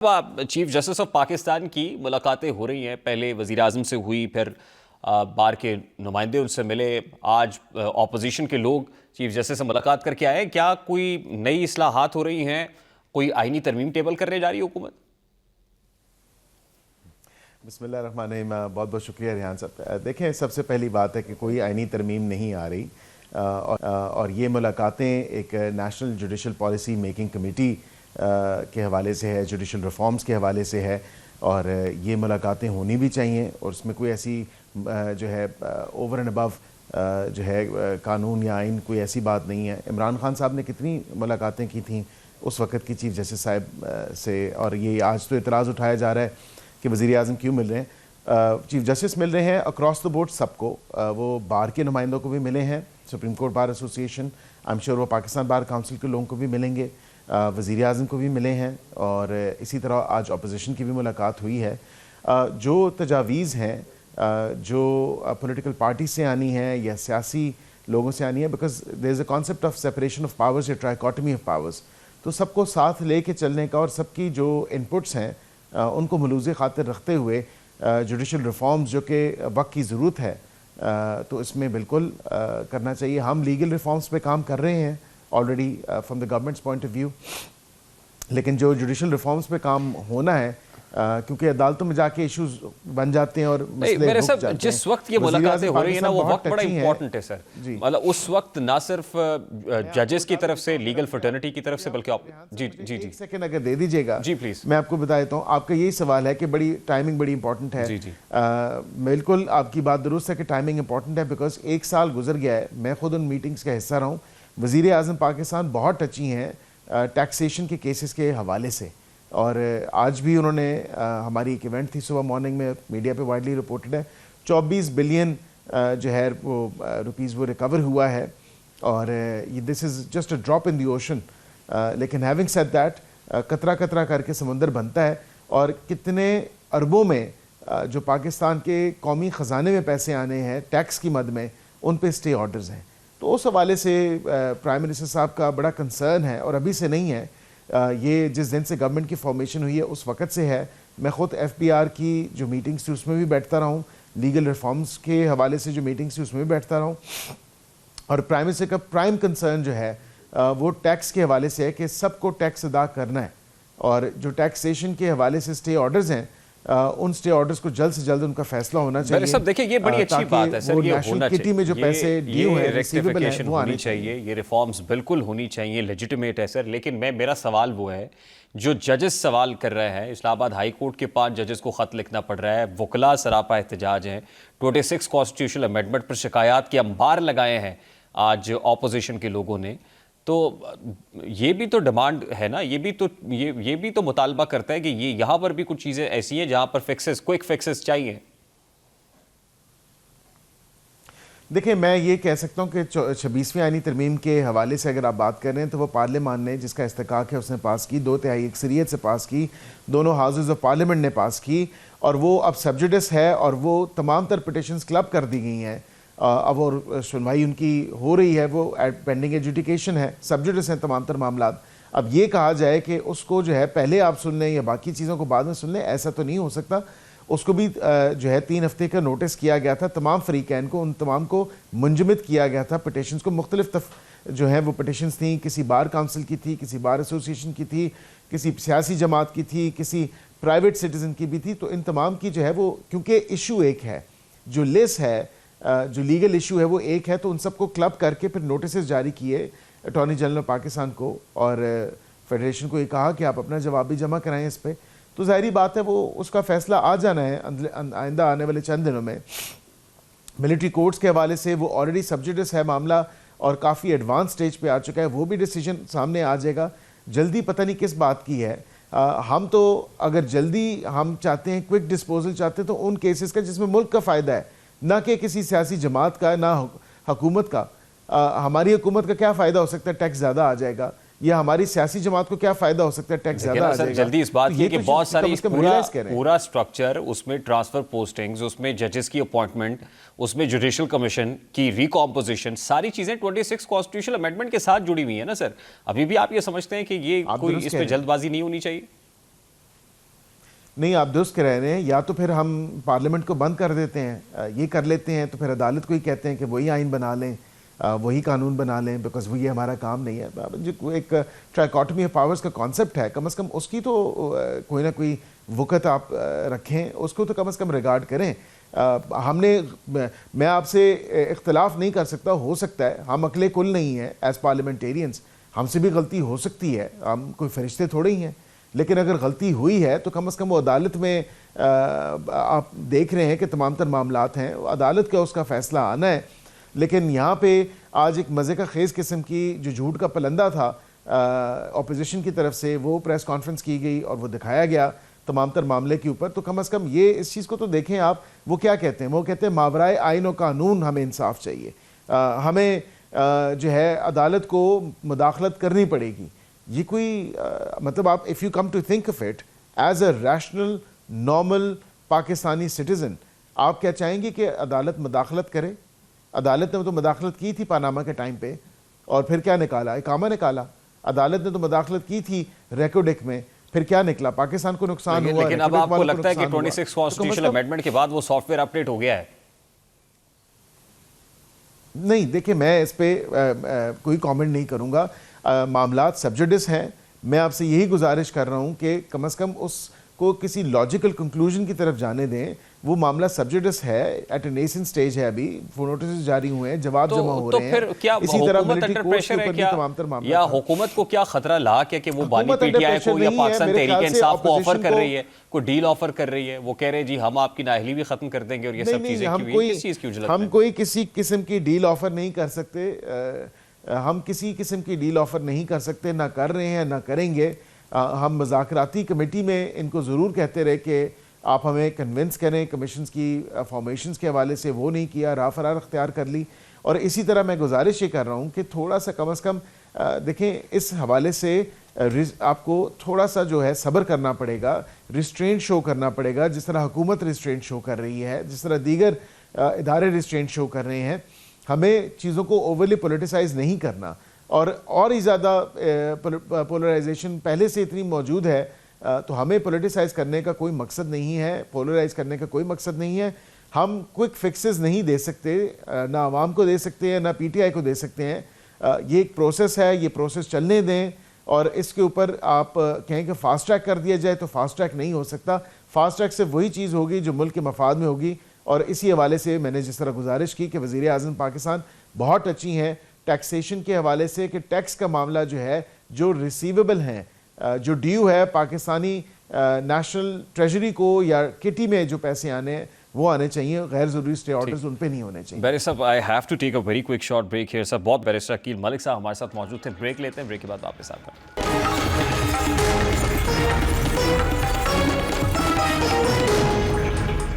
Chief justice of Pakistan کی ملاقاتیں ہو رہی ہیں، پہلے وزیر اعظم سے ہوئی، پھر بار کے نمائندے ان سے ملے، آج اپوزیشن کے لوگ چیف جسٹس سے ملاقات کر کے آئے. کیا کوئی نئی اصلاحات ہو رہی ہیں؟ کوئی آئینی ترمیم ٹیبل کرنے جا رہی ہے حکومت؟ بسم اللہ الرحمن الرحیم. بہت بہت شکریہ ریحان صاحب. دیکھیں، سب سے پہلی بات ہے کہ کوئی آئینی ترمیم نہیں آ رہی، اور یہ ملاقاتیں ایک national judicial policy making committee کے حوالے سے ہے، جوڈیشل ریفارمز کے حوالے سے ہے، اور یہ ملاقاتیں ہونی بھی چاہیے. اور اس میں کوئی ایسی جو ہے اوور اینڈ ابو جو ہے قانون یا آئین کوئی ایسی بات نہیں ہے. عمران خان صاحب نے کتنی ملاقاتیں کی تھیں اس وقت کی چیف جسٹس صاحب سے، اور یہ آج تو اعتراض اٹھایا جا رہا ہے کہ وزیر اعظم کیوں مل رہے ہیں. چیف جسٹس مل رہے ہیں اکراس دا بورڈ سب کو. وہ بار کے نمائندوں کو بھی ملے ہیں، سپریم کورٹ بار ایسوسی ایشن، آئی ایم شیور وہ پاکستان بار کونسل کے لوگوں کو بھی ملیں گے، وزیر اعظم کو بھی ملے ہیں، اور اسی طرح آج اپوزیشن کی بھی ملاقات ہوئی ہے. جو تجاویز ہیں جو پولیٹیکل پارٹی سے آنی ہے یا سیاسی لوگوں سے آنی ہے، because there is a concept of separation of powers یا ٹرائیکاٹمی آف پاورز، تو سب کو ساتھ لے کے چلنے کا اور سب کی جو انپٹس ہیں ان کو ملوز خاطر رکھتے ہوئے جوڈیشل ریفارمز جو کہ وقت کی ضرورت ہے تو اس میں بالکل کرنا چاہیے. ہم لیگل ریفارمز پہ کام کر رہے ہیں already from the government's point of view, لیکن جو جوڈیشل ریفارمز پہ کام ہونا ہے کیونکہ عدالتوں میں جا کے ایشوز بن جاتے ہیں اور مسئلے رک جاتے ہیں. جس وقت یہ ملاقاتیں ہو رہی ہیں نا وہ وقت بڑا امپورٹنٹ ہے سر. مطلب اس وقت نہ صرف ججز کی طرف سے، لیگل فرٹرنٹی کی طرف سے، بلکہ جی جی جی ایک سیکنڈ اگر دے دیجیے گا جی پلیز. میں آپ کو بتا دیتا ہوں، آپ کا یہی سوال ہے کہ بڑی ٹائمنگ بڑی امپورٹنٹ ہے. بالکل آپ کی بات درست ہے کہ ٹائمنگ امپورٹنٹ ہے، بیکاز ایک سال گزر گیا ہے. میں خود ان میٹنگز کا حصہ رہا ہوں. وزیر اعظم پاکستان بہت ٹچی ہیں ٹیکسیشن کے کیسز کے حوالے سے، اور آج بھی انہوں نے ہماری ایک ایونٹ تھی صبح مارننگ میں، میڈیا پہ وائڈلی رپورٹڈ ہے، 24 بلین جو ہے وہ روپیز وہ ریکور ہوا ہے، اور this is just a drop in the ocean. لیکن ہیونگ سیڈ دیٹ، قطرہ قطرہ کر کے سمندر بنتا ہے، اور کتنے اربوں میں جو پاکستان کے قومی خزانے میں پیسے آنے ہیں ٹیکس کی مد میں، ان پہ اسٹے آرڈرز ہیں. تو اس حوالے سے پرائم منسٹر صاحب کا بڑا کنسرن ہے، اور ابھی سے نہیں ہے، یہ جس دن سے گورنمنٹ کی فارمیشن ہوئی ہے اس وقت سے ہے. میں خود ایف پی آر کی جو میٹنگز تھی اس میں بھی بیٹھتا رہا ہوں، لیگل ریفارمز کے حوالے سے جو میٹنگز تھی اس میں بھی بیٹھتا رہا ہوں. اور پرائم منسٹر کا پرائم کنسرن جو ہے وہ ٹیکس کے حوالے سے ہے کہ سب کو ٹیکس ادا کرنا ہے، اور جو ٹیکسیشن کے حوالے سے اسٹے آرڈرز ہیں ان اسٹے آرڈرز کو جلد سے جلد ان کا فیصلہ ہونا چاہیے. سب دیکھیں یہ بڑی اچھی بات ہے سر، یہ ہونا چاہیے، میں جو پیسے ڈیو ہیں ریکٹیفیکیشن ہونی چاہیے، یہ ریفارمز بالکل ہونی چاہیے، لیجیٹیمیٹ ہے سر. لیکن میرا سوال وہ ہے جو ججز سوال کر رہے ہیں، اسلام آباد ہائی کورٹ کے 5 ججز کو خط لکھنا پڑ رہا ہے، وکلاء سراپا احتجاج ہیں، 26 کانسٹیٹیوشنل امینڈمنٹ پر شکایات کے انبار لگائے ہیں آج اپوزیشن کے لوگوں نے. تو یہ بھی تو ڈیمانڈ ہے نا، یہ بھی تو مطالبہ کرتا ہے کہ یہ یہاں پر بھی کچھ چیزیں ایسی ہیں جہاں پر کوئک فکسز چاہیے. دیکھیں، میں یہ کہہ سکتا ہوں کہ 26ویں آئینی ترمیم کے حوالے سے اگر آپ بات کر رہے ہیں تو وہ پارلیمان نے جس کا استحقاق ہے اس نے پاس کی، 2/3 اکثریت سے پاس کی، دونوں ہاؤسز آف پارلیمنٹ نے پاس کی، اور وہ اب سبجوڈس ہے، اور وہ تمام تر پٹیشنز کلب کر دی گئی ہیں. اب اور سنوائی ان کی ہو رہی ہے، وہ پینڈنگ ایجوڈیکیشن ہے، سبجوڈس ہیں تمام تر معاملات. اب یہ کہا جائے کہ اس کو جو ہے پہلے آپ سن لیں یا باقی چیزوں کو بعد میں سن لیں، ایسا تو نہیں ہو سکتا. اس کو بھی جو ہے 3 ہفتے کا نوٹس کیا گیا تھا تمام فریقین کو، ان تمام کو منجمد کیا گیا تھا پٹیشنز کو. مختلف جو ہیں وہ پٹیشنز تھیں، کسی بار کونسل کی تھی، کسی بار ایسوسی ایشن کی تھی، کسی سیاسی جماعت کی تھی، کسی پرائیویٹ سٹیزن کی بھی تھی. تو ان تمام کی جو ہے وہ کیونکہ ایشو ایک ہے، جو لیس ہے، جو لیگل ایشو ہے وہ ایک ہے، تو ان سب کو کلب کر کے پھر نوٹسز جاری کیے اٹارنی جنرل پاکستان کو، اور فیڈریشن کو یہ کہا کہ آپ اپنا جواب بھی جمع کرائیں اس پہ. تو ظاہری بات ہے وہ اس کا فیصلہ آ جانا ہے آئندہ آنے والے چند دنوں میں. ملٹری کورٹس کے حوالے سے وہ آلریڈی سبجوڈس ہے معاملہ، اور کافی ایڈوانس سٹیج پہ آ چکا ہے، وہ بھی ڈیسیجن سامنے آ جائے گا. جلدی پتہ نہیں کس بات کی ہے. ہم تو اگر جلدی ہم چاہتے ہیں، کوئک ڈسپوزل چاہتے ہیں تو ان کیسز کا جس میں ملک کا فائدہ ہے، نہ کہ کسی سیاسی جماعت کا، نہ حکومت کا. ہماری حکومت کا کیا فائدہ ہو سکتا ہے؟ ٹیکس زیادہ آ جائے گا. یا ہماری سیاسی جماعت کو کیا فائدہ ہو سکتا ہے؟ ٹیکس زیادہ آ جائے گا. جلدی اس بات کی کہ بہت ساری پورا سٹرکچر، اس میں ٹرانسفر پوسٹنگز، اس میں ججز کی اپوائنٹمنٹ، اس میں جوڈیشل کمیشن کی ریکمپوزیشن، ساری چیزیں 26 کانسٹیٹیوشنل امینڈمنٹ کے ساتھ جڑی ہوئی ہیں نا سر. ابھی بھی آپ یہ سمجھتے ہیں کہ یہ کوئی اس پہ جلد بازی نہیں ہونی چاہیے؟ نہیں آپ درست کہہ رہے ہیں، یا تو پھر ہم پارلیمنٹ کو بند کر دیتے ہیں، یہ کر لیتے ہیں، تو پھر عدالت کو ہی کہتے ہیں کہ وہی آئین بنا لیں، وہی قانون بنا لیں، بیکاز وہ یہ ہمارا کام نہیں ہے. جو ایک ٹرائیکاٹمی آف پاورز کا کانسیپٹ ہے، کم از کم اس کی تو کوئی نہ کوئی وقت آپ رکھیں، اس کو تو کم از کم ریگارڈ کریں. میں آپ سے اختلاف نہیں کر سکتا، ہو سکتا ہے ہم عقل کل نہیں ہیں ایز پارلیمنٹیرینز، ہم سے بھی غلطی ہو سکتی ہے، ہم کوئی فرشتے تھوڑے ہی ہیں، لیکن اگر غلطی ہوئی ہے تو کم از کم وہ عدالت میں آپ دیکھ رہے ہیں کہ تمام تر معاملات ہیں، عدالت کا اس کا فیصلہ آنا ہے. لیکن یہاں پہ آج ایک مزے کا خیز قسم کی جو جھوٹ کا پلندہ تھا اپوزیشن کی طرف سے، وہ پریس کانفرنس کی گئی اور وہ دکھایا گیا تمام تر معاملے کے اوپر. تو کم از کم یہ اس چیز کو تو دیکھیں آپ، وہ کیا کہتے ہیں، وہ کہتے ہیں ماورائے آئین و قانون ہمیں انصاف چاہیے، ہمیں جو ہے عدالت کو مداخلت کرنی پڑے گی. یہ کوئی مطلب آپ if you come to think of it as a rational normal Pakistani citizen, آپ کیا چاہیں گے کہ عدالت مداخلت کرے؟ عدالت نے تو مداخلت کی تھی پاناما کے ٹائم پہ، اور پھر کیا نکالا؟ اقامہ نکالا. عدالت نے تو مداخلت کی تھی ریکوڈک میں، پھر کیا نکلا؟ پاکستان کو نقصان ہوا. لیکن اب آپ کو لگتا ہے کہ 26 کانسٹیٹیوشنل امینڈمنٹ کے بعد وہ سافٹ ویئر اپڈیٹ ہو گیا ہے؟ نہیں دیکھیں، میں اس پہ کوئی کامنٹ نہیں کروں گا. معاملات سبجوڈس ہیں. میں آپ سے یہی گزارش کر رہا ہوں کہ کم از کم اس کو کسی لاجیکل کنکلوژن کی طرف جانے دیں. وہ معاملہ سبجوڈس ہے، ایٹ اے نیسن سٹیج ہے، ابھی نوٹسز جاری ہوئے ہیں، جواب جمع ہو رہے ہیں. تو پھر کیا اسی طرح حکومت ملٹری انڈر کورٹس کے پریشر ہے اوپر بھی کیا، تمام تر معاملات یا ہیں. حکومت کو کیا خطرہ لاحق ہے کہ وہ بانی حکومت پی انڈر ٹی آئی پریشر کو یا نہیں ہے. پاکستان میرے تحریک خیال سے انصاف کو آفر opposition کر کو- رہی ہے، کوئی ڈیل آفر کر رہی ہے، وہ کہہ رہے جی ہم آپ کی نااہلی بھی ختم کر دیں گے اور یہ سب چیزیں کی ہوئی. کس چیز کی اجلت ہم ہے؟ کوئی کسی قسم کی ڈیل آفر نہیں کر سکتے. ہم کسی قسم کی ڈیل آفر نہیں کر سکتے، نہ کر رہے ہیں، نہ کریں گے. ہم مذاکراتی کمیٹی میں ان کو ضرور کہتے رہے کہ آپ ہمیں کنونس کریں. کمیشنز کی فارمیشنز کے حوالے سے وہ نہیں کیا، راہ فرار اختیار کر لی. اور اسی طرح میں گزارش یہ کر رہا ہوں کہ تھوڑا سا کم از کم دیکھیں، اس حوالے سے آپ کو تھوڑا سا جو ہے صبر کرنا پڑے گا، ریسٹرینٹ شو کرنا پڑے گا. جس طرح حکومت ریسٹرینٹ شو کر رہی ہے، جس طرح دیگر ادارے ریسٹرینٹ شو کر رہے ہیں، ہمیں چیزوں کو اوورلی پولیٹیسائز نہیں کرنا. اور ہی زیادہ پولرائزیشن پہلے سے اتنی موجود ہے، تو ہمیں پولیٹیسائز کرنے کا کوئی مقصد نہیں ہے، پولرائز کرنے کا کوئی مقصد نہیں ہے. ہم کوئک فکسز نہیں دے سکتے، نہ عوام کو دے سکتے ہیں، نہ پی ٹی آئی کو دے سکتے ہیں. یہ ایک پروسیس ہے، یہ پروسیس چلنے دیں. اور اس کے اوپر آپ کہیں کہ فاسٹ ٹریک کر دیا جائے، تو فاسٹ ٹریک نہیں ہو سکتا. فاسٹ ٹریک سے وہی چیز ہوگی جو ملک کے مفاد میں ہوگی. اور اسی حوالے سے میں نے جس طرح گزارش کی کہ وزیر اعظم پاکستان بہت اچھی ہیں ٹیکسیشن کے حوالے سے، کہ ٹیکس کا معاملہ جو ہے، جو ریسیویبل ہیں، جو ڈیو ہے پاکستانی نیشنل ٹریجری کو یا کٹی میں جو پیسے آنے ہیں وہ آنے چاہیے. غیر ضروری اسٹے آرڈرز ان پہ نہیں ہونے چاہیے. بیرسٹر صاحب I have to take a very quick short break here. Sir بہت بیرسٹر عقیل ملک صاحب ہمارے ساتھ موجود تھے. بریک لیتے ہیں، بریک کے بعد واپس آتے ہیں.